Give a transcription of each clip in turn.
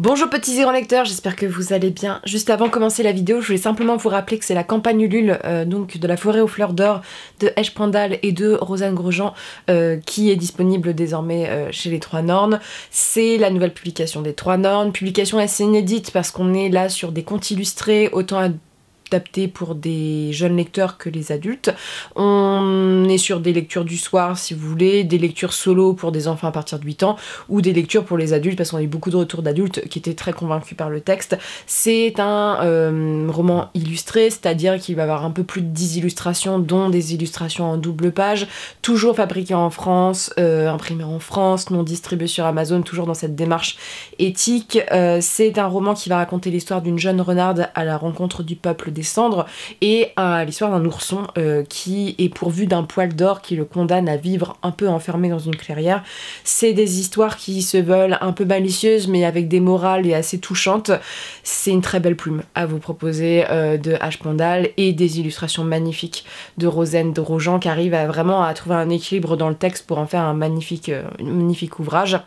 Bonjour petits et grands lecteurs, j'espère que vous allez bien. Juste avant de commencer la vidéo, je voulais simplement vous rappeler que c'est la campagne Ulule donc de la forêt aux fleurs d'or de H. Prandal et de Rosanne Grosjean qui est disponible désormais chez les Trois Nornes. C'est la nouvelle publication des Trois Nornes, publication assez inédite parce qu'on est là sur des contes illustrés, autant adapté pour des jeunes lecteurs que les adultes. On est sur des lectures du soir si vous voulez, des lectures solo pour des enfants à partir de 8 ans ou des lectures pour les adultes parce qu'on a eu beaucoup de retours d'adultes qui étaient très convaincus par le texte. C'est un roman illustré, c'est-à-dire qu'il va y avoir un peu plus de 10 illustrations dont des illustrations en double page, toujours fabriquées en France, imprimées en France, non distribuées sur Amazon, toujours dans cette démarche éthique. C'est un roman qui va raconter l'histoire d'une jeune renarde à la rencontre du peuple des cendres et à l'histoire d'un ourson qui est pourvu d'un poil d'or qui le condamne à vivre un peu enfermé dans une clairière. C'est des histoires qui se veulent un peu malicieuses mais avec des morales et assez touchantes. C'est une très belle plume à vous proposer de H. Prandal et des illustrations magnifiques de Rosanne Grosjean qui arrive vraiment à trouver un équilibre dans le texte pour en faire un magnifique ouvrage.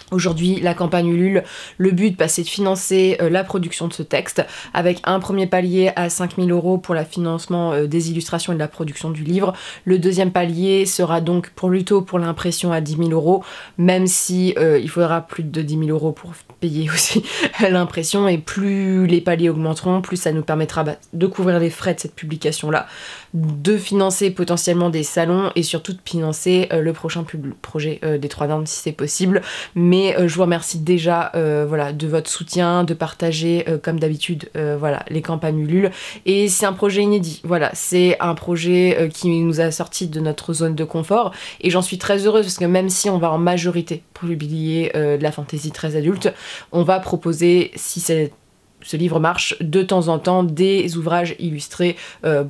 Aujourd'hui, la campagne Ulule, le but c'est de financer la production de ce texte avec un premier palier à 5 000 € pour le financement des illustrations et de la production du livre. Le deuxième palier sera donc plutôt pour l'impression à 10 000 €, même si il faudra plus de 10 000 € pour payer aussi l'impression, et plus les paliers augmenteront, plus ça nous permettra de couvrir les frais de cette publication-là, de financer potentiellement des salons et surtout de financer le prochain projet des Trois Nornes si c'est possible. Mais je vous remercie déjà voilà, de votre soutien, de partager comme d'habitude voilà, les campagnes Ulule. Et c'est un projet inédit, voilà, c'est un projet qui nous a sorti de notre zone de confort et j'en suis très heureuse parce que même si on va en majorité publier de la fantasy très adulte, on va proposer, si ce livre marche, de temps en temps des ouvrages illustrés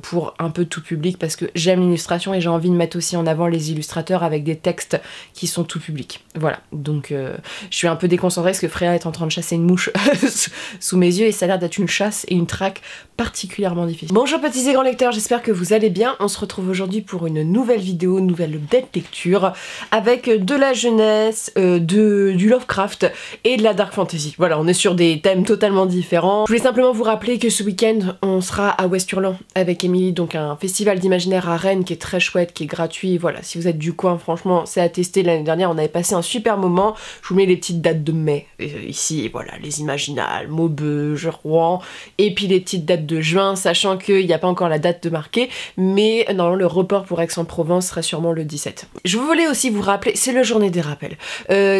pour un peu tout public parce que j'aime l'illustration et j'ai envie de mettre aussi en avant les illustrateurs avec des textes qui sont tout public. Voilà, donc je suis un peu déconcentrée parce que Freya est en train de chasser une mouche sous mes yeux et ça a l'air d'être une chasse et une traque particulièrement difficile. Bonjour petits et grands lecteurs, j'espère que vous allez bien. On se retrouve aujourd'hui pour une nouvelle vidéo, une nouvelle update lecture avec de la jeunesse, du Lovecraft et de la dark fantasy. Voilà, on est sur des thèmes totalement différents. Je voulais simplement vous rappeler que ce week-end, on sera à Westurland avec Émilie, donc un festival d'imaginaire à Rennes qui est très chouette, qui est gratuit. Voilà, si vous êtes du coin, franchement, c'est à tester. L'année dernière, on avait passé un super moment. Je vous mets les petites dates de mai ici, voilà, les Imaginales, Maubeuge, Rouen, et puis les petites dates de juin, sachant qu'il n'y a pas encore la date de marquer, mais normalement le report pour Aix-en-Provence sera sûrement le 17. Je voulais aussi vous rappeler, c'est la journée des rappels,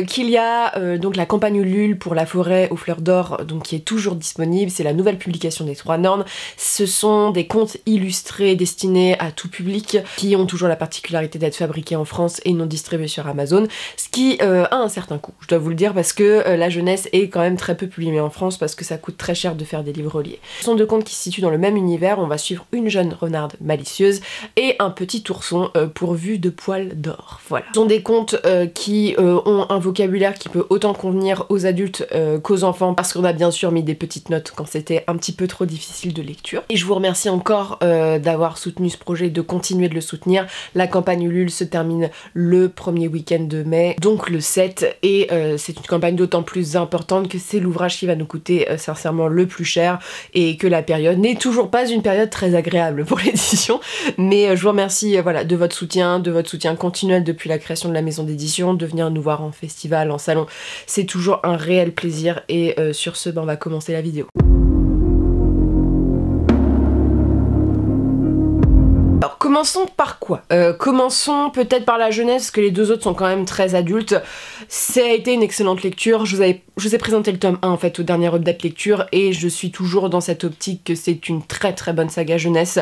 qu'il y a donc la campagne Ulule pour la forêt aux fleurs d'or, donc qui est toujours disponible. C'est la nouvelle publication des Trois Nornes. Ce sont des contes illustrés destinés à tout public qui ont toujours la particularité d'être fabriqués en France et non distribués sur Amazon, ce qui a un certain coût, je dois vous le dire, parce que la jeunesse est quand même très peu publiée en France parce que ça coûte très cher de faire des livres reliés. Ce sont deux contes qui se situent dans le même univers. On va suivre une jeune renarde malicieuse et un petit ourson pourvu de poils d'or. Voilà. Ce sont des contes qui ont un vocabulaire qui peut autant convenir aux adultes qu'aux enfants parce qu'on a bien sûr mis des petites notes quand c'était un petit peu trop difficile de lecture. Et je vous remercie encore d'avoir soutenu ce projet, de continuer de le soutenir. La campagne Ulule se termine le premier week-end de mai, donc le 7, et c'est une campagne d'autant plus importante que c'est l'ouvrage qui va nous coûter sincèrement le plus cher et que la période n'est toujours pas une période très agréable pour l'édition. Mais je vous remercie voilà, de votre soutien continuel depuis la création de la maison d'édition, de venir nous voir en festival, en salon. C'est toujours un réel plaisir et sur ce, on va commencer la vidéo. Alors commençons par quoi? Commençons peut-être par la jeunesse, parce que les deux autres sont quand même très adultes. Ça a été une excellente lecture. Je vous ai présenté le tome 1 en fait au dernier update lecture et je suis toujours dans cette optique que c'est une très très bonne saga jeunesse.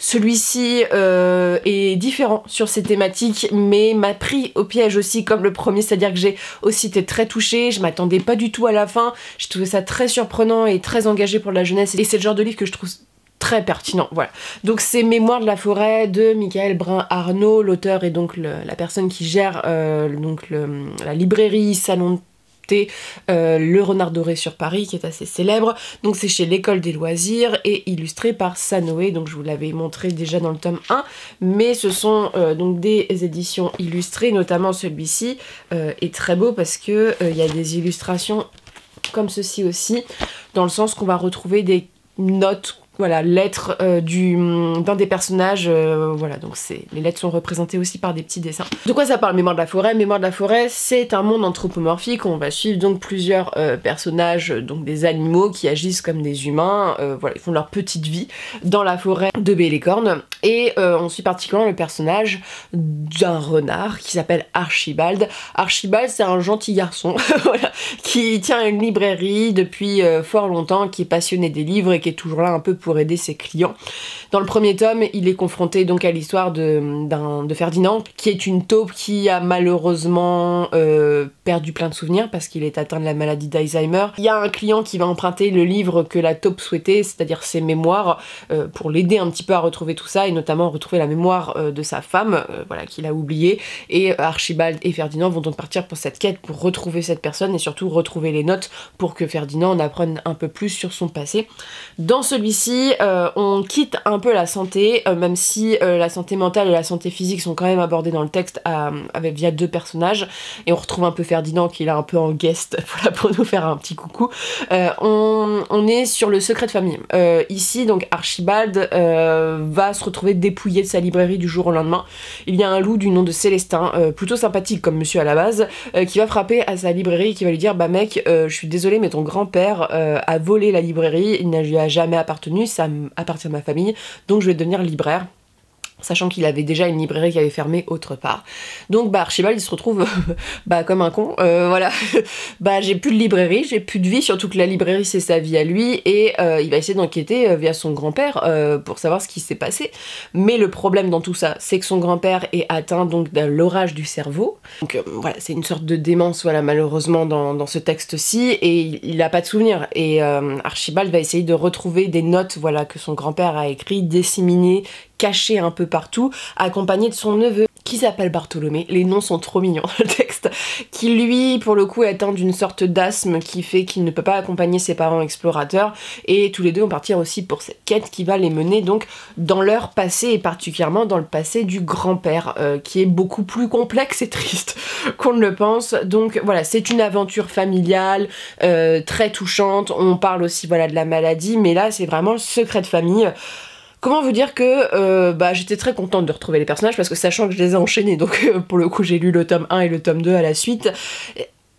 Celui-ci est différent sur ses thématiques mais m'a pris au piège aussi comme le premier, c'est-à-dire que j'ai aussi été très touchée, je m'attendais pas du tout à la fin, j'ai trouvé ça très surprenant et très engagé pour la jeunesse et c'est le genre de livre que je trouve très pertinent, voilà. Donc c'est Mémoires de la forêt de Michael Brun-Arnaud, l'auteur est donc la personne qui gère la librairie Salon de Thé, Le Renard Doré sur Paris, qui est assez célèbre. Donc c'est chez l'École des Loisirs et illustré par Sanoé, donc je vous l'avais montré déjà dans le tome 1, mais ce sont donc des éditions illustrées, notamment celui-ci est très beau parce que il y a des illustrations comme ceci aussi, dans le sens qu'on va retrouver des notes, voilà, lettres d'un des personnages, voilà, donc les lettres sont représentées aussi par des petits dessins. De quoi ça parle, Mémoire de la forêt? Mémoire de la forêt, c'est un monde anthropomorphique où on va suivre donc plusieurs personnages, donc des animaux qui agissent comme des humains, voilà, ils font leur petite vie dans la forêt de Bellecorne, et on suit particulièrement le personnage d'un renard qui s'appelle Archibald. Archibald, c'est un gentil garçon, voilà, qui tient une librairie depuis fort longtemps, qui est passionné des livres et qui est toujours là un peu pour aider ses clients. Dans le premier tome, il est confronté donc à l'histoire de Ferdinand, qui est une taupe qui a malheureusement perdu plein de souvenirs parce qu'il est atteint de la maladie d'Alzheimer. Il y a un client qui va emprunter le livre que la taupe souhaitait, c'est-à-dire ses mémoires, pour l'aider un petit peu à retrouver tout ça, et notamment retrouver la mémoire de sa femme, voilà, qu'il a oubliée. Et Archibald et Ferdinand vont donc partir pour cette quête, pour retrouver cette personne et surtout retrouver les notes pour que Ferdinand en apprenne un peu plus sur son passé. Dans celui-ci, on quitte un peu la santé, même si la santé mentale et la santé physique sont quand même abordées dans le texte via deux personnages, et on retrouve un peu Ferdinand qui est là un peu en guest voilà, pour nous faire un petit coucou. On est sur le secret de famille. Ici, donc Archibald va se retrouver dépouillé de sa librairie du jour au lendemain. Il y a un loup du nom de Célestin, plutôt sympathique comme monsieur à la base, qui va frapper à sa librairie et qui va lui dire: bah mec, je suis désolé mais ton grand-père a volé la librairie, il ne lui a jamais appartenu, ça appartient à ma famille, donc je vais devenir libraire. Sachant qu'il avait déjà une librairie qui avait fermé autre part. Donc bah Archibald il se retrouve comme un con, voilà, bah j'ai plus de librairie, j'ai plus de vie, surtout que la librairie c'est sa vie à lui, et il va essayer d'enquêter via son grand-père pour savoir ce qui s'est passé. Mais le problème dans tout ça, c'est que son grand-père est atteint donc d'un l'orage du cerveau, donc voilà, c'est une sorte de démence, voilà, malheureusement dans ce texte-ci, et il a pas de souvenirs, et Archibald va essayer de retrouver des notes, voilà, que son grand-père a écrit, disséminées, caché un peu partout, accompagné de son neveu qui s'appelle Bartholomé. Les noms sont trop mignons dans le texte, qui lui pour le coup est atteint d'une sorte d'asthme qui fait qu'il ne peut pas accompagner ses parents explorateurs, et tous les deux vont partir aussi pour cette quête qui va les mener donc dans leur passé, et particulièrement dans le passé du grand-père, qui est beaucoup plus complexe et triste qu'on ne le pense. Donc voilà, c'est une aventure familiale très touchante. On parle aussi, voilà, de la maladie, mais là c'est vraiment le secret de famille. Comment vous dire que j'étais très contente de retrouver les personnages, parce que sachant que je les ai enchaînés, donc pour le coup j'ai lu le tome 1 et le tome 2 à la suite.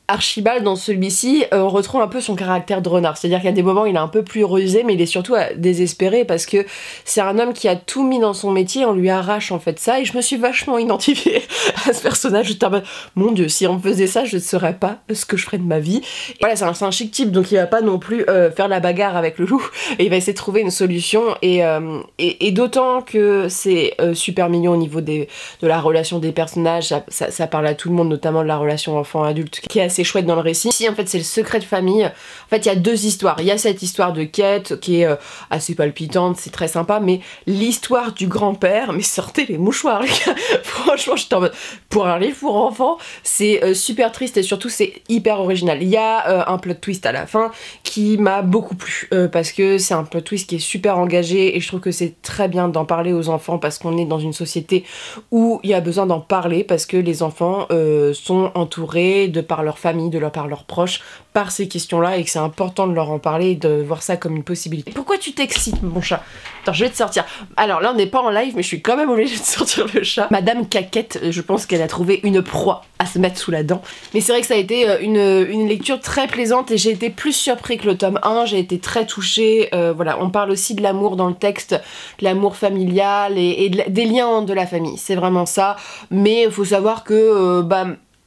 Archibald, dans celui-ci, on retrouve un peu son caractère de renard, c'est-à-dire qu'il y a des moments où il est un peu plus rusé, mais il est surtout désespéré, parce que c'est un homme qui a tout mis dans son métier, on lui arrache en fait ça, et je me suis vachement identifiée à ce personnage. J'étais en mode, mon dieu, si on me faisait ça, je ne saurais pas ce que je ferais de ma vie. Et voilà, c'est un chic type, donc il va pas non plus faire la bagarre avec le loup, et il va essayer de trouver une solution, et d'autant que c'est super mignon au niveau de la relation des personnages, ça parle à tout le monde, notamment de la relation enfant-adulte, qui est assez chouette dans le récit. Ici en fait c'est le secret de famille. En fait il y a deux histoires. Il y a cette histoire de quête qui est assez palpitante, c'est très sympa, mais l'histoire du grand-père, mais sortez les mouchoirs les gars. Franchement j'étais en mode, pour un livre pour enfants, c'est super triste, et surtout c'est hyper original. Il y a un plot twist à la fin qui m'a beaucoup plu, parce que c'est un plot twist qui est super engagé, et je trouve que c'est très bien d'en parler aux enfants, parce qu'on est dans une société où il y a besoin d'en parler, parce que les enfants sont entourés de par leur famille, par leurs proches, par ces questions-là, et que c'est important de leur en parler et de voir ça comme une possibilité. Pourquoi tu t'excites, mon chat? Attends, je vais te sortir. Alors là, on n'est pas en live, mais je suis quand même obligée de sortir le chat. Madame Caquette, je pense qu'elle a trouvé une proie à se mettre sous la dent. Mais c'est vrai que ça a été une lecture très plaisante, et j'ai été plus surpris que le tome 1, j'ai été très touchée. Voilà, on parle aussi de l'amour dans le texte, de l'amour familial et des liens de la famille, c'est vraiment ça. Mais il faut savoir que,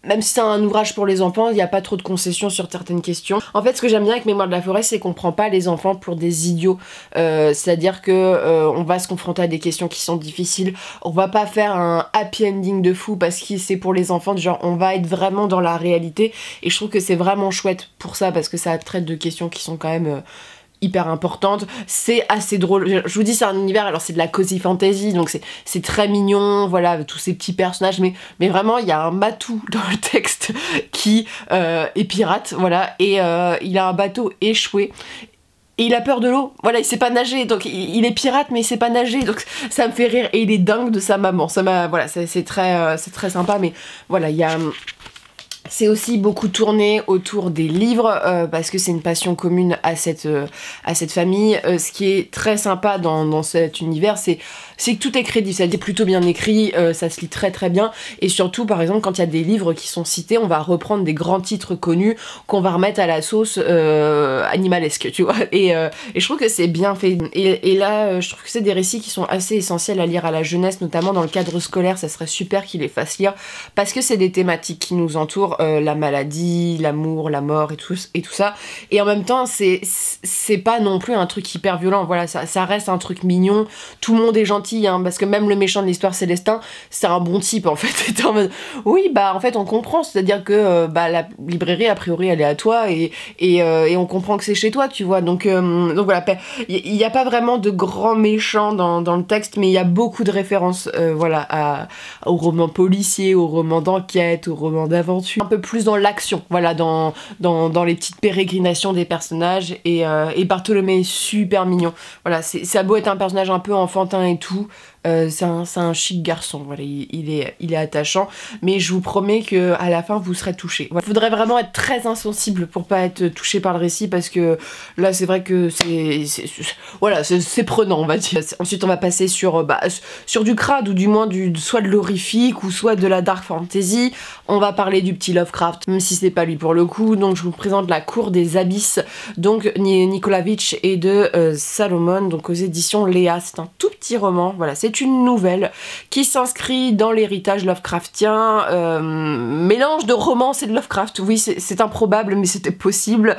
même si c'est un ouvrage pour les enfants, il n'y a pas trop de concessions sur certaines questions. En fait, ce que j'aime bien avec Mémoire de la forêt, c'est qu'on prend pas les enfants pour des idiots. C'est-à-dire que on va se confronter à des questions qui sont difficiles. On va pas faire un happy ending de fou parce que c'est pour les enfants. Genre, on va être vraiment dans la réalité. Et je trouve que c'est vraiment chouette pour ça, parce que ça traite de questions qui sont quand même hyper importante. C'est assez drôle, je vous dis c'est un univers, alors c'est de la cozy fantasy, donc c'est très mignon, voilà, tous ces petits personnages, mais vraiment il y a un matou dans le texte qui est pirate, voilà, et il a un bateau échoué, et il a peur de l'eau, voilà, il sait pas nager, donc il est pirate mais il sait pas nager, donc ça me fait rire, et il est dingue de sa maman, voilà, c'est très sympa, mais voilà, il y a... C'est aussi beaucoup tourné autour des livres parce que c'est une passion commune à cette famille. Ce qui est très sympa dans cet univers, c'est que tout est crédible, ça a été plutôt bien écrit, ça se lit très très bien. Et surtout, par exemple, quand il y a des livres qui sont cités, on va reprendre des grands titres connus qu'on va remettre à la sauce animalesque, tu vois. Et je trouve que c'est bien fait. Et là, je trouve que c'est des récits qui sont assez essentiels à lire à la jeunesse, notamment dans le cadre scolaire. Ça serait super qu'ils les fassent lire parce que c'est des thématiques qui nous entourent. La maladie, l'amour, la mort et tout ça. Et en même temps, c'est pas non plus un truc hyper violent. Voilà, ça reste un truc mignon. Tout le monde est gentil, hein, parce que même le méchant de l'histoire, Célestin, c'est un bon type, en fait. T'es en mode, oui, bah, en fait, on comprend. C'est-à-dire que la librairie, a priori, elle est à toi et on comprend que c'est chez toi, tu vois. Donc voilà, il n'y a pas vraiment de grands méchants dans le texte, mais il y a beaucoup de références, voilà, aux romans policiers, aux romans d'enquête, aux romans d'aventure. Un peu plus dans l'action, voilà, dans les petites pérégrinations des personnages, et Bartholomé est super mignon. Voilà, ça a beau être un personnage un peu enfantin et tout, c'est un chic garçon, voilà, il est attachant, mais je vous promets que à la fin vous serez touchés. Voilà. Faudrait vraiment être très insensible pour pas être touché par le récit, parce que là c'est vrai que c'est prenant, on va dire. Ensuite on va passer sur du crade, ou du moins soit de l'horrifique ou soit de la dark fantasy. On va parler du petit Lovecraft, même si c'est pas lui pour le coup. Donc je vous présente La Cour des Abysses, donc Nikolavitch et de Salomon, donc aux éditions Léa. C'est un tout petit roman, voilà, c'est une nouvelle qui s'inscrit dans l'héritage Lovecraftien, mélange de romance et de Lovecraft. Oui, c'est improbable, mais c'était possible.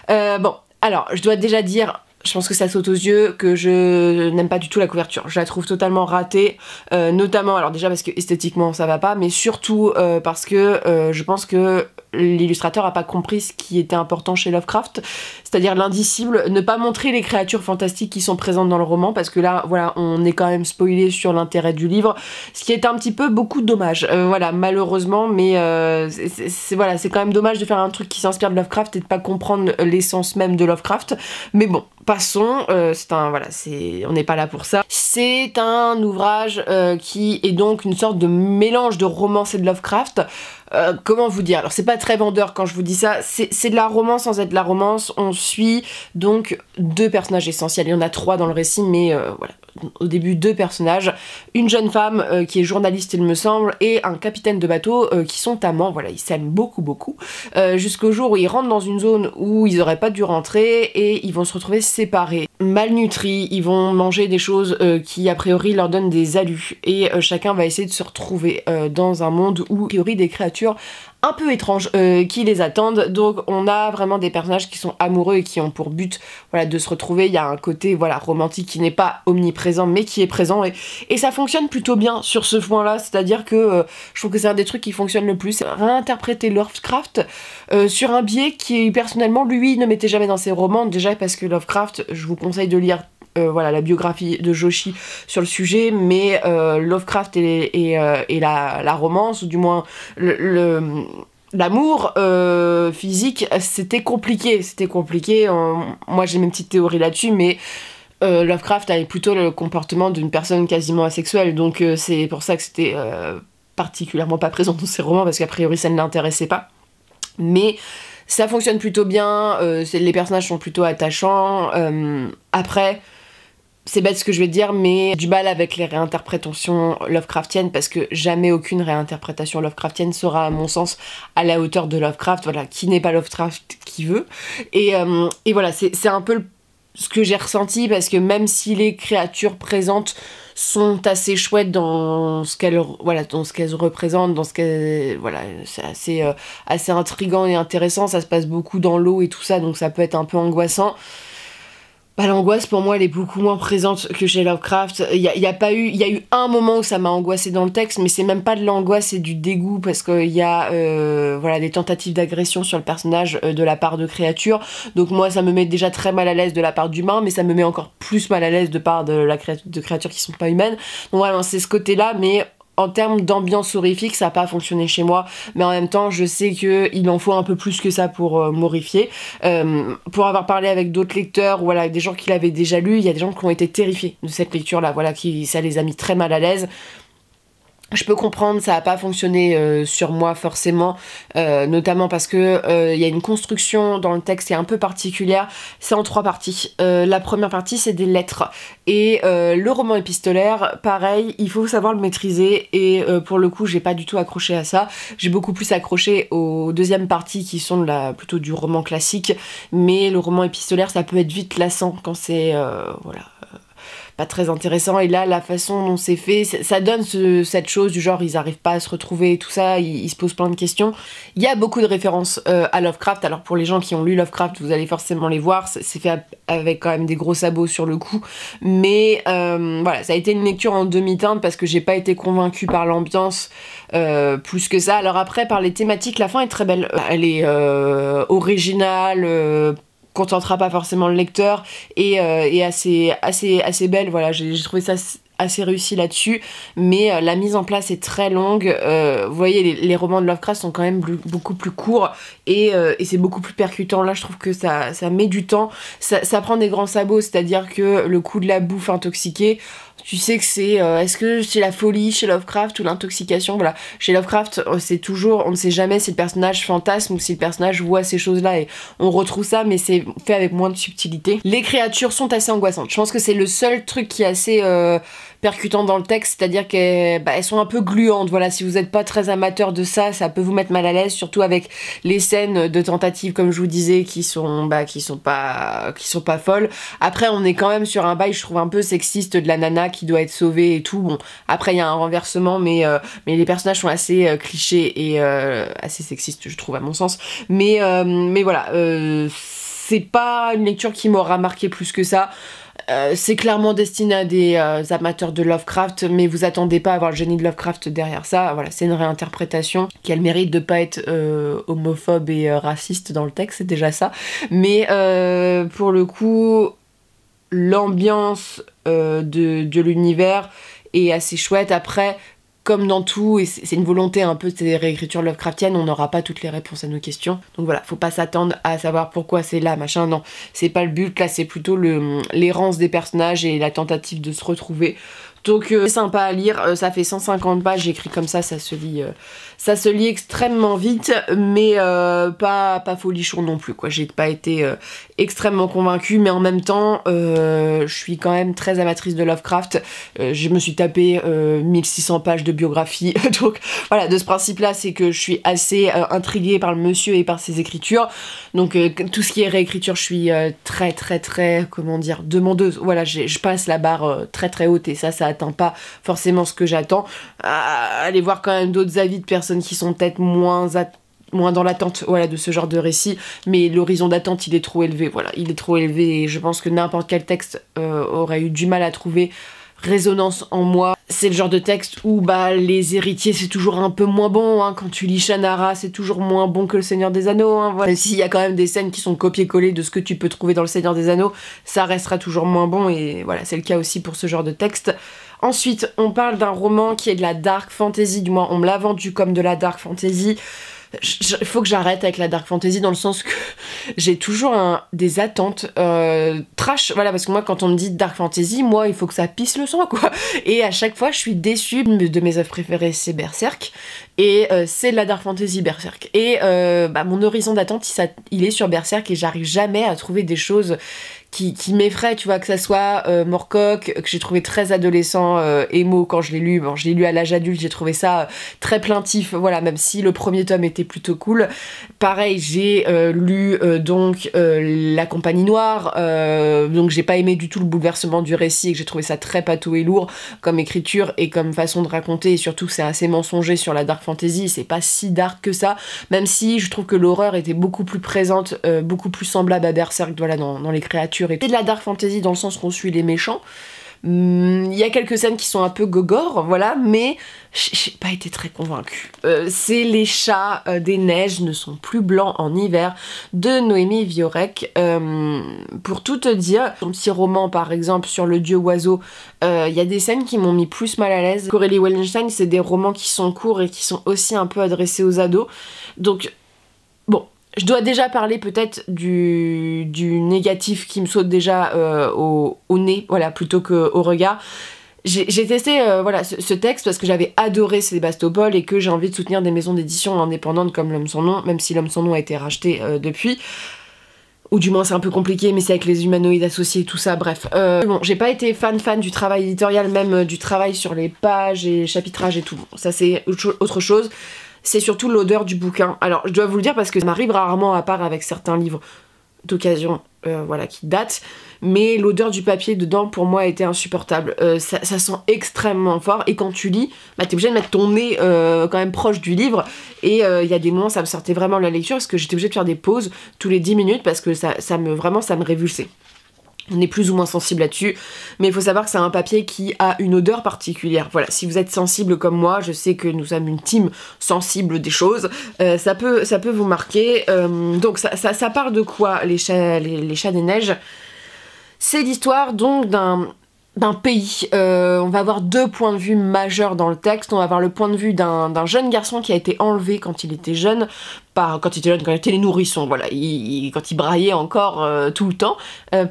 Bon, alors, je dois déjà dire, je pense que ça saute aux yeux, que je n'aime pas du tout la couverture. Je la trouve totalement ratée, notamment, alors déjà parce que esthétiquement ça va pas, mais surtout parce que je pense que l'illustrateur a pas compris ce qui était important chez Lovecraft, c'est-à-dire l'indicible, ne pas montrer les créatures fantastiques qui sont présentes dans le roman, parce que là, voilà, on est quand même spoilé sur l'intérêt du livre, ce qui est un petit peu beaucoup dommage, voilà, malheureusement, mais voilà, c'est quand même dommage de faire un truc qui s'inspire de Lovecraft et de pas comprendre l'essence même de Lovecraft, mais bon, passons, on n'est pas là pour ça. C'est un ouvrage qui est donc une sorte de mélange de romance et de Lovecraft. Comment vous dire? Alors c'est pas très vendeur quand je vous dis ça, c'est de la romance sans être de la romance. On suit donc deux personnages essentiels, il y en a trois dans le récit, mais voilà, au début deux personnages, une jeune femme qui est journaliste il me semble, et un capitaine de bateau qui sont amants, voilà, ils s'aiment beaucoup, jusqu'au jour où ils rentrent dans une zone où ils auraient pas dû rentrer, et ils vont se retrouver séparés, malnutris, ils vont manger des choses qui a priori leur donnent des alus, et chacun va essayer de se retrouver dans un monde où a priori des créatures un peu étranges qui les attendent. Donc on a vraiment des personnages qui sont amoureux et qui ont pour but, voilà, de se retrouver. Il y a un côté, voilà, romantique qui n'est pas omniprésent mais qui est présent, et ça fonctionne plutôt bien sur ce point là, c'est à dire que je trouve que c'est un des trucs qui fonctionne le plus, réinterpréter Lovecraft sur un biais qui personnellement lui ne mettait jamais dans ses romans, déjà parce que Lovecraft, je vous conseille de lire voilà, la biographie de Joshi sur le sujet, mais Lovecraft et la romance, ou du moins l'amour physique, c'était compliqué. Moi j'ai mes petites théories là-dessus, mais Lovecraft avait plutôt le comportement d'une personne quasiment asexuelle, donc c'est pour ça que c'était particulièrement pas présent dans ses romans, parce qu'a priori ça ne l'intéressait pas. Mais ça fonctionne plutôt bien, les personnages sont plutôt attachants. Après, c'est bête ce que je vais dire, mais du mal avec les réinterprétations Lovecraftiennes, parce que jamais aucune réinterprétation Lovecraftienne sera, à mon sens, à la hauteur de Lovecraft. Voilà, qui n'est pas Lovecraft qui veut. Et voilà, c'est un peu ce que j'ai ressenti, parce que même si les créatures présentes sont assez chouettes dans ce qu'elles représentent, voilà, c'est assez intriguant et intéressant, ça se passe beaucoup dans l'eau et tout ça, donc ça peut être un peu angoissant. Bah, l'angoisse pour moi elle est beaucoup moins présente que chez Lovecraft. Il y a eu un moment où ça m'a angoissé dans le texte, mais c'est même pas de l'angoisse, c'est du dégoût, parce qu'il y a voilà, des tentatives d'agression sur le personnage de la part de créatures. Donc moi ça me met déjà très mal à l'aise de la part d'humains, mais ça me met encore plus mal à l'aise de part de créatures qui sont pas humaines. Donc voilà, c'est ce côté là, mais en termes d'ambiance horrifique, ça n'a pas fonctionné chez moi, mais en même temps, je sais qu'il en faut un peu plus que ça pour m'horrifier. Pour avoir parlé avec d'autres lecteurs, ou voilà, avec des gens qui l'avaient déjà lu, il y a des gens qui ont été terrifiés de cette lecture-là, voilà, ça les a mis très mal à l'aise. Je peux comprendre, ça n'a pas fonctionné sur moi forcément, notamment parce que y a une construction dans le texte qui est un peu particulière. C'est en 3 parties. La première partie, c'est des lettres. Et le roman épistolaire, pareil, il faut savoir le maîtriser. Et pour le coup, j'ai pas du tout accroché à ça. J'ai beaucoup plus accroché aux deuxièmes parties qui sont plutôt du roman classique. Mais le roman épistolaire, ça peut être vite lassant quand c'est... voilà. Pas très intéressant, et là la façon dont c'est fait, ça donne cette chose du genre ils arrivent pas à se retrouver et tout ça, ils se posent plein de questions. Il y a beaucoup de références à Lovecraft, alors pour les gens qui ont lu Lovecraft vous allez forcément les voir, c'est fait avec quand même des gros sabots sur le coup, mais voilà, ça a été une lecture en demi-teinte parce que j'ai pas été convaincue par l'ambiance plus que ça. Alors après par les thématiques, la fin est très belle, elle est originale, contentera pas forcément le lecteur et assez belle, voilà, j'ai trouvé ça assez réussi là-dessus, mais la mise en place est très longue. Vous voyez, les romans de Lovecraft sont quand même beaucoup plus courts et c'est beaucoup plus percutant. Là je trouve que ça met du temps, ça prend des grands sabots, c'est-à-dire que le coup de la bouffe intoxiquée, tu sais que c'est... est-ce que c'est la folie chez Lovecraft ou l'intoxication? Voilà. Chez Lovecraft, c'est toujours... On ne sait jamais si le personnage fantasme ou si le personnage voit ces choses-là. Et on retrouve ça, mais c'est fait avec moins de subtilité. Les créatures sont assez angoissantes. Je pense que c'est le seul truc qui est assez percutant dans le texte. C'est-à-dire qu'elles sont un peu gluantes. Voilà, si vous n'êtes pas très amateur de ça, ça peut vous mettre mal à l'aise. Surtout avec les scènes de tentatives, comme je vous disais, qui sont pas folles. Après, on est quand même sur un bail, je trouve, un peu sexiste de la nana qui doit être sauvée et tout. Bon, après il y a un renversement, mais les personnages sont assez clichés et assez sexistes, je trouve, à mon sens. Mais voilà, c'est pas une lecture qui m'aura marqué plus que ça. C'est clairement destiné à des amateurs de Lovecraft, mais vous attendez pas à voir le génie de Lovecraft derrière ça. Voilà, c'est une réinterprétation qui a le mérite de pas être homophobe et raciste dans le texte, c'est déjà ça. Mais pour le coup, l'ambiance de l'univers est assez chouette. Après, comme dans tout, et c'est une volonté un peu de ces réécritures Lovecraftiennes, on n'aura pas toutes les réponses à nos questions. Donc voilà, faut pas s'attendre à savoir pourquoi c'est là, machin, non. C'est pas le but, là c'est plutôt l'errance des personnages et la tentative de se retrouver. Donc c'est sympa à lire, ça fait 150 pages, j'écris comme ça se lit extrêmement vite, mais pas folichon non plus, quoi. J'ai pas été extrêmement convaincue, mais en même temps, je suis quand même très amatrice de Lovecraft. Je me suis tapé 1600 pages de biographie, donc voilà, de ce principe-là, c'est que je suis assez intriguée par le monsieur et par ses écritures. Donc tout ce qui est réécriture, je suis très, comment dire, demandeuse. Voilà, je passe la barre très haute et ça atteint pas forcément ce que j'attends. Allez voir quand même d'autres avis de personnes qui sont peut-être moins dans l'attente, voilà, de ce genre de récit, mais l'horizon d'attente il est trop élevé, voilà, il est trop élevé et je pense que n'importe quel texte aurait eu du mal à trouver résonance en moi. C'est le genre de texte où les héritiers c'est toujours un peu moins bon, hein. Quand tu lis Shannara c'est toujours moins bon que le Seigneur des Anneaux, hein. Voilà. S'il y a quand même des scènes qui sont copiées-collées de ce que tu peux trouver dans le Seigneur des Anneaux, ça restera toujours moins bon et voilà, c'est le cas aussi pour ce genre de texte. Ensuite, on parle d'un roman qui est de la dark fantasy, du moins on me l'a vendu comme de la dark fantasy. Il faut que j'arrête avec la dark fantasy dans le sens que j'ai toujours des attentes trash, voilà, parce que moi quand on me dit dark fantasy, moi il faut que ça pisse le sang, quoi, et à chaque fois je suis déçue. De mes œuvres préférées c'est Berserk, et c'est de la dark fantasy Berserk, et mon horizon d'attente il est sur Berserk et j'arrive jamais à trouver des choses qui m'effraie, tu vois, que ça soit Moorcock, que j'ai trouvé très adolescent, émo quand je l'ai lu. Bon, je l'ai lu à l'âge adulte, j'ai trouvé ça très plaintif, voilà, même si le premier tome était plutôt cool. Pareil, j'ai lu donc La Compagnie Noire, donc j'ai pas aimé du tout le bouleversement du récit et que j'ai trouvé ça très pâteau et lourd comme écriture et comme façon de raconter, et surtout c'est assez mensonger sur la dark fantasy, c'est pas si dark que ça, même si je trouve que l'horreur était beaucoup plus présente, beaucoup plus semblable à Berserk, voilà, dans les créatures. Et de la dark fantasy dans le sens qu'on suit les méchants. Il y a quelques scènes qui sont un peu gogor, voilà, mais j'ai pas été très convaincue. C'est Les Chats des Neiges ne sont plus blancs en hiver de Noémie Viorek. Pour tout te dire, son petit roman par exemple sur le dieu oiseau, il y a des scènes qui m'ont mis plus mal à l'aise. Coralie Wallenstein, c'est des romans qui sont courts et qui sont aussi un peu adressés aux ados. Donc, bon. Je dois déjà parler peut-être du négatif qui me saute déjà au nez, voilà, plutôt qu'au regard. J'ai testé voilà, ce texte parce que j'avais adoré Sébastopol et que j'ai envie de soutenir des maisons d'édition indépendantes comme L'Homme sans nom, même si L'Homme sans nom a été racheté depuis. Ou du moins c'est un peu compliqué, mais c'est avec les humanoïdes associés et tout ça, bref. Bon, j'ai pas été fan du travail éditorial, même du travail sur les pages et chapitrage et tout. Ça c'est autre chose. C'est surtout l'odeur du bouquin. Alors je dois vous le dire parce que ça m'arrive rarement, à part avec certains livres d'occasion voilà, qui datent, mais l'odeur du papier dedans pour moi était insupportable. Ça sent extrêmement fort et quand tu lis, bah, t'es obligé de mettre ton nez quand même proche du livre et il y a des moments ça me sortait vraiment de la lecture parce que j'étais obligée de faire des pauses tous les 10 minutes parce que ça me révulsait. On est plus ou moins sensible là-dessus, mais il faut savoir que c'est un papier qui a une odeur particulière. Voilà, si vous êtes sensible comme moi, je sais que nous sommes une team sensible des choses, ça peut vous marquer. Donc ça part de quoi, les chats des neiges? C'est l'histoire donc d'un pays. On va avoir deux points de vue majeurs dans le texte. On va avoir le point de vue d'un jeune garçon qui a été enlevé quand il était jeune, quand il était les nourrissons, voilà, quand il braillait encore tout le temps,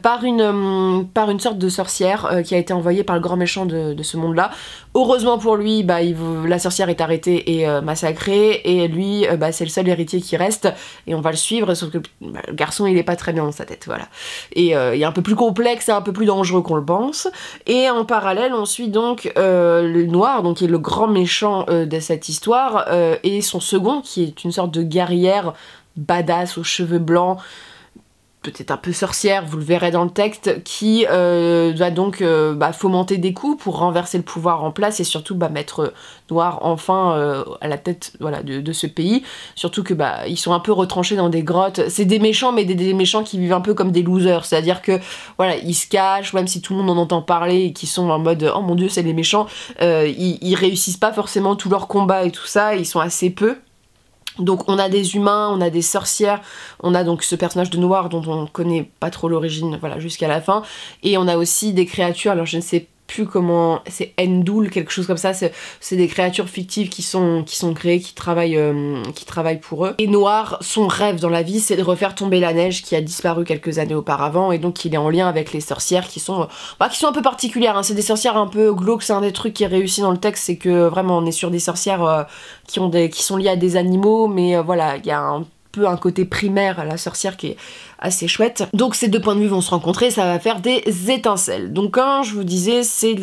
par une sorte de sorcière qui a été envoyée par le grand méchant de ce monde-là. Heureusement pour lui, bah, la sorcière est arrêtée et massacrée, et lui, bah, c'est le seul héritier qui reste, et on va le suivre, sauf que bah, le garçon, il est pas très bien dans sa tête, voilà. Et il est un peu plus complexe et un peu plus dangereux qu'on le pense. Et en parallèle, on suit donc le noir, donc qui est le grand méchant de cette histoire, et son second, qui est une sorte de guerrière badass aux cheveux blancs, peut-être un peu sorcière, vous le verrez dans le texte, qui va donc fomenter des coups pour renverser le pouvoir en place et surtout mettre Noir enfin à la tête voilà, de ce pays. Surtout que ils sont un peu retranchés dans des grottes. C'est des méchants, mais des méchants qui vivent un peu comme des losers. C'est-à-dire que voilà, ils se cachent, même si tout le monde en entend parler et qui sont en mode oh mon dieu, c'est les méchants. Ils réussissent pas forcément tous leurs combats et tout ça, ils sont assez peu. Donc on a des humains, on a des sorcières, on a donc ce personnage de Noir dont on connaît pas trop l'origine, voilà, jusqu'à la fin, et on a aussi des créatures, alors je ne sais plus comment, c'est Endoul, quelque chose comme ça, c'est des créatures fictives qui sont créées, qui travaillent pour eux. Et Noir, son rêve dans la vie, c'est de refaire tomber la neige qui a disparu quelques années auparavant, et donc il est en lien avec les sorcières qui sont un peu particulières, hein. C'est des sorcières un peu glauques, c'est un des trucs qui est réussi dans le texte, c'est que vraiment on est sur des sorcières qui sont liées à des animaux, mais voilà, il y a un peu un côté primaire à la sorcière qui est assez chouette. Donc ces deux points de vue vont se rencontrer, ça va faire des étincelles. Donc quand je vous disais, c'est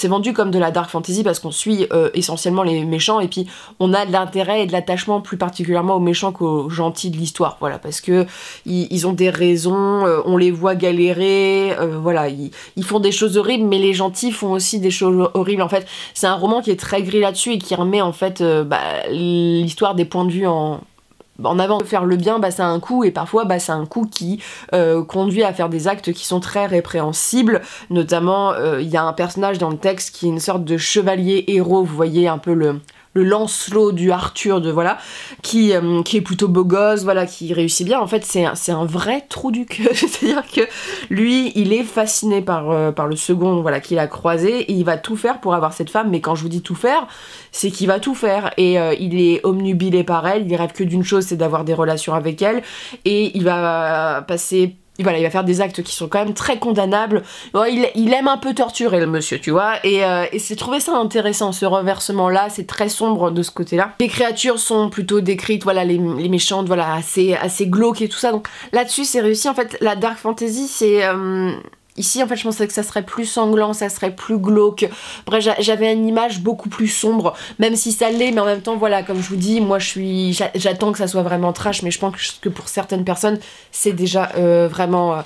vendu comme de la dark fantasy parce qu'on suit essentiellement les méchants et puis on a de l'intérêt et de l'attachement plus particulièrement aux méchants qu'aux gentils de l'histoire, voilà, parce que ils ont des raisons, on les voit galérer, voilà, ils font des choses horribles, mais les gentils font aussi des choses horribles. En fait, c'est un roman qui est très gris là-dessus et qui remet en fait l'histoire des points de vue en avant. Faire le bien, ça a un coût, et parfois c'est un coût qui conduit à faire des actes qui sont très répréhensibles. Notamment, il y a un personnage dans le texte qui est une sorte de chevalier héros, vous voyez un peu le Lancelot du Arthur voilà, qui est plutôt beau gosse, voilà, qui réussit bien. En fait, c'est un vrai trou du cul. C'est-à-dire que lui, il est fasciné par le second, voilà, qu'il a croisé, et il va tout faire pour avoir cette femme. Mais quand je vous dis tout faire, c'est qu'il va tout faire. Et il est omnubilé par elle, il rêve que d'une chose, c'est d'avoir des relations avec elle. Et il va passer... Voilà, il va faire des actes qui sont quand même très condamnables. Il aime un peu torturer le monsieur, tu vois. Et c'est trouvé ça intéressant, ce reversement-là. C'est très sombre de ce côté-là. Les créatures sont plutôt décrites, voilà, les méchantes, voilà, assez glauques et tout ça. Donc là-dessus, c'est réussi. En fait, la dark fantasy, c'est... Ici, en fait, je pensais que ça serait plus sanglant, ça serait plus glauque. Bref, j'avais une image beaucoup plus sombre, même si ça l'est, mais en même temps, voilà, comme je vous dis, moi, j'attends que ça soit vraiment trash, mais je pense que pour certaines personnes, c'est déjà vraiment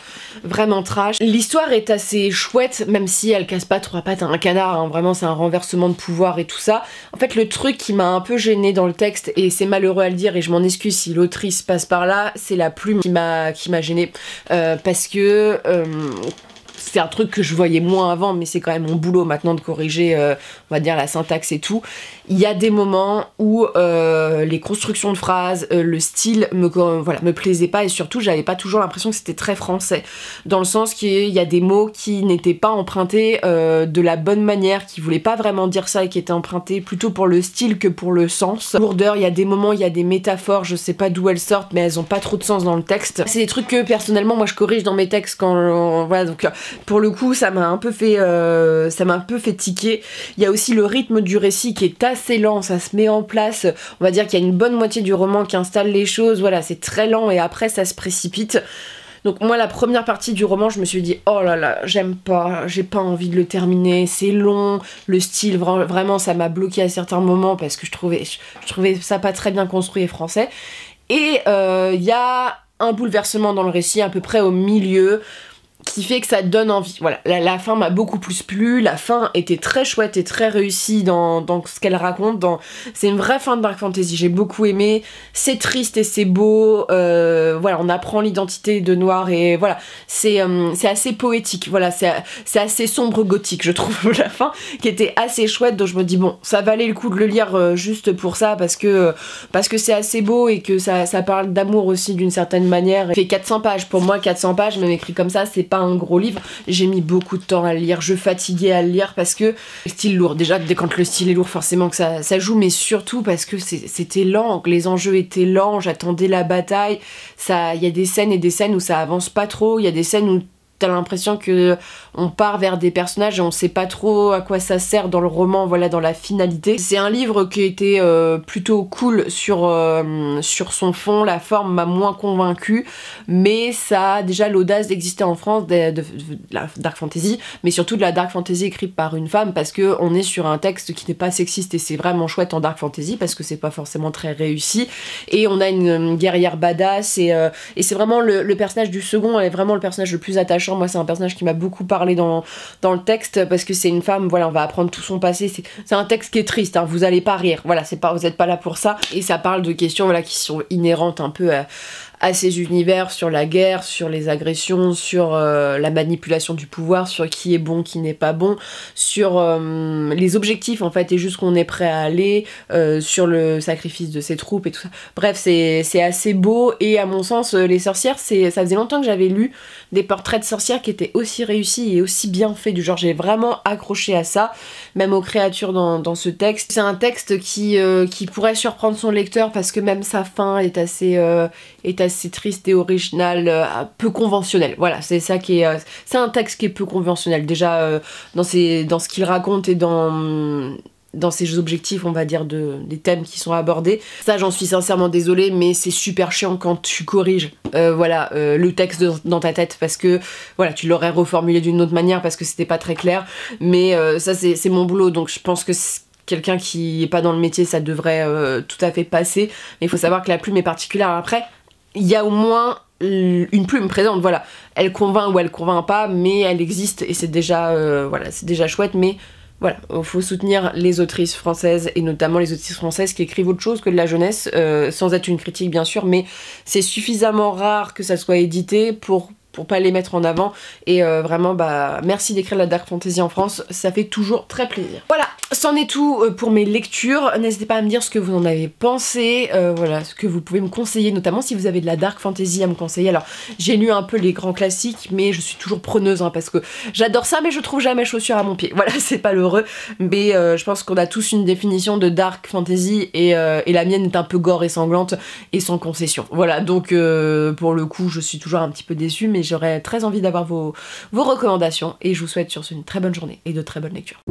trash. L'histoire est assez chouette, même si elle casse pas trois pattes à un canard, hein. Vraiment, c'est un renversement de pouvoir et tout ça. En fait, le truc qui m'a un peu gênée dans le texte, et c'est malheureux à le dire, et je m'en excuse si l'autrice passe par là, c'est la plume qui m'a gênée, parce que... c'est un truc que je voyais moins avant, mais c'est quand même mon boulot maintenant de corriger, on va dire, la syntaxe et tout. Il y a des moments où les constructions de phrases, le style me plaisait pas, et surtout j'avais pas toujours l'impression que c'était très français, dans le sens qu'il y a des mots qui n'étaient pas empruntés de la bonne manière, qui voulaient pas vraiment dire ça et qui étaient empruntés plutôt pour le style que pour le sens. Lourdeur, il y a des moments, il y a des métaphores, je sais pas d'où elles sortent, mais elles ont pas trop de sens dans le texte. C'est des trucs que personnellement moi je corrige dans mes textes quand voilà, donc pour le coup ça m'a un peu fait tiquer. Il y a aussi le rythme du récit qui est assez lent, ça se met en place, on va dire qu'il y a une bonne moitié du roman qui installe les choses, voilà, c'est très lent et après ça se précipite. Donc moi la première partie du roman je me suis dit oh là là j'aime pas, j'ai pas envie de le terminer, c'est long, le style vraiment ça m'a bloqué à certains moments parce que je trouvais ça pas très bien construit et français. Et il y a un bouleversement dans le récit à peu près au milieu qui fait que ça donne envie. Voilà, la fin m'a beaucoup plus plu, la fin était très chouette et très réussie dans ce qu'elle raconte. C'est une vraie fin de Dark Fantasy, j'ai beaucoup aimé, c'est triste et c'est beau, voilà, on apprend l'identité de Noir et voilà, c'est assez poétique, voilà, c'est assez sombre gothique, je trouve, la fin, qui était assez chouette, donc je me dis bon, ça valait le coup de le lire juste pour ça, parce que c'est assez beau et que ça parle d'amour aussi d'une certaine manière. Il fait 400 pages, pour moi 400 pages, même écrit comme ça, c'est pas un gros livre, j'ai mis beaucoup de temps à le lire, je fatiguais à le lire parce que le style lourd, déjà quand le style est lourd forcément que ça joue, mais surtout parce que c'était lent, les enjeux étaient lents, j'attendais la bataille, il y a des scènes et des scènes où ça avance pas trop, il y a des scènes où t'as l'impression que on part vers des personnages et on sait pas trop à quoi ça sert dans le roman, voilà, dans la finalité. C'est un livre qui était plutôt cool sur son fond, la forme m'a moins convaincue, mais ça a déjà l'audace d'exister en France de la dark fantasy, mais surtout de la dark fantasy écrite par une femme, parce que on est sur un texte qui n'est pas sexiste et c'est vraiment chouette en dark fantasy parce que c'est pas forcément très réussi, et on a une guerrière badass et c'est vraiment le personnage du second est vraiment le personnage le plus attachant. Moi c'est un personnage qui m'a beaucoup parlé dans le texte parce que c'est une femme, voilà, on va apprendre tout son passé, c'est un texte qui est triste, hein, vous allez pas rire, voilà, vous êtes pas là pour ça, et ça parle de questions, voilà, qui sont inhérentes un peu à ces univers, sur la guerre, sur les agressions, sur la manipulation du pouvoir, sur qui est bon, qui n'est pas bon, sur les objectifs en fait et jusqu'où on est prêt à aller, sur le sacrifice de ses troupes et tout ça. Bref, c'est assez beau, et à mon sens les sorcières, ça faisait longtemps que j'avais lu des portraits de sorcières qui étaient aussi réussis et aussi bien faits, du genre j'ai vraiment accroché à ça, même aux créatures dans ce texte. C'est un texte qui pourrait surprendre son lecteur parce que même sa fin est assez triste et original, peu conventionnel. Voilà, c'est ça qui est... c'est un texte qui est peu conventionnel, déjà dans ce qu'il raconte et dans ses objectifs, on va dire, des thèmes qui sont abordés. Ça, j'en suis sincèrement désolée, mais c'est super chiant quand tu corriges le texte dans ta tête, parce que voilà, tu l'aurais reformulé d'une autre manière parce que c'était pas très clair, mais ça c'est mon boulot, donc je pense que quelqu'un qui est pas dans le métier, ça devrait tout à fait passer, mais il faut savoir que la plume est particulière. Après, il y a au moins une plume présente, voilà, elle convainc ou elle convainc pas, mais elle existe et c'est déjà voilà, c'est déjà chouette. Mais voilà, il faut soutenir les autrices françaises, et notamment les autrices françaises qui écrivent autre chose que de la jeunesse, sans être une critique bien sûr, mais c'est suffisamment rare que ça soit édité pour pas les mettre en avant, et vraiment merci d'écrire la dark fantasy en France, ça fait toujours très plaisir. Voilà, c'en est tout pour mes lectures. N'hésitez pas à me dire ce que vous en avez pensé, voilà, ce que vous pouvez me conseiller, notamment si vous avez de la dark fantasy à me conseiller. Alors j'ai lu un peu les grands classiques, mais je suis toujours preneuse, hein, parce que j'adore ça, mais je trouve jamais chaussure à mon pied. Voilà, c'est pas l'heureux, mais je pense qu'on a tous une définition de dark fantasy, et la mienne est un peu gore et sanglante et sans concession. Voilà, donc pour le coup je suis toujours un petit peu déçue, mais j'aurais très envie d'avoir vos recommandations, et je vous souhaite sur ce une très bonne journée et de très bonnes lectures.